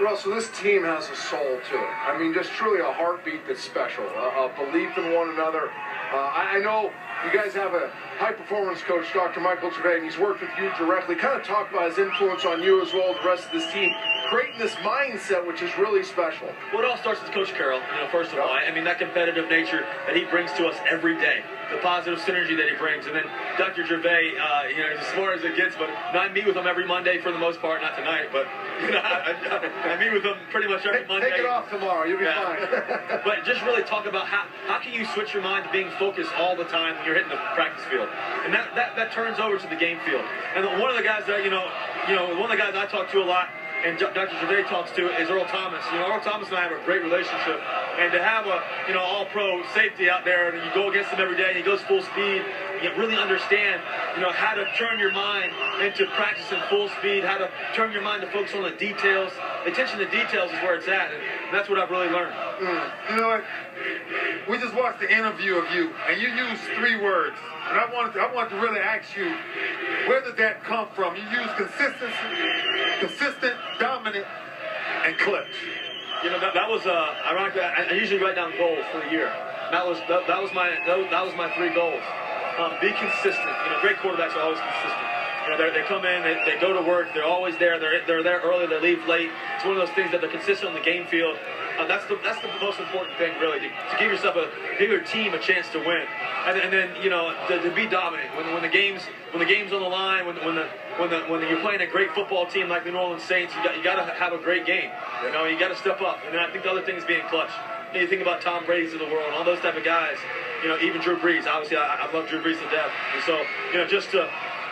Russell, this team has a soul to it. I mean, just truly a heartbeat that's special, a belief in one another. I know you guys have a high-performance coach, Dr. Michael Gervais, and he's worked with you directly. Kind of talk about his influence on you as well as the rest of this team, creating this mindset, which is really special. Well, it all starts with Coach Carroll, first of all. I mean, that competitive nature that he brings to us every day, the positive synergy that he brings. And then Dr. Gervais, as smart as it gets, but I meet with him every Monday for the most part, not tonight, but I meet with him pretty much every Monday. Take it off tomorrow, you'll be fine. But just really talk about how can you switch your mind to being focused all the time when you're hitting the practice field. And that turns over to the game field. And one of the guys that, one of the guys I talk to a lot, and Dr. Gervais talks to, is Earl Thomas. Earl Thomas and I have a great relationship. And to have a, all-pro safety out there, and you go against him every day, and he goes full speed, you really understand, how to turn your mind into practicing full speed, how to turn your mind to focus on the details. Attention to details is where it's at, and that's what I've really learned. You know what? We just watched the interview of you, and you used 3 words. And I wanted to really ask you, where did that come from? You used consistency, consistent, dominant, and clutch. That was ironically. I usually write down goals for the year. That was my 3 goals. Be consistent. Great quarterbacks are always consistent. They come in, they go to work, they're always there. They're there early, they leave late. It's one of those things that they're consistent on the game field. That's the most important thing, really, to give your team a chance to win, and then to be dominant when the game's on the line, when you're playing a great football team like the New Orleans Saints, you got to have a great game. You got to step up, and then I think the other thing is being clutch. You think about Tom Brady's of the world, all those type of guys. Even Drew Brees. Obviously, I love Drew Brees to death, and so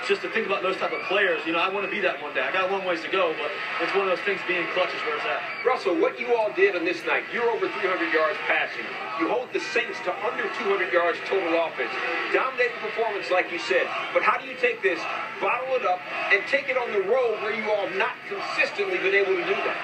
just to think about those type of players, I want to be that one day. I got a long ways to go, but it's one of those things, being clutch is where it's at. Russell, what you all did on this night, you're over 300 yards passing. You hold the Saints to under 200 yards total offense. Dominating performance, like you said. But how do you take this, bottle it up, and take it on the road where you all have not consistently been able to do that?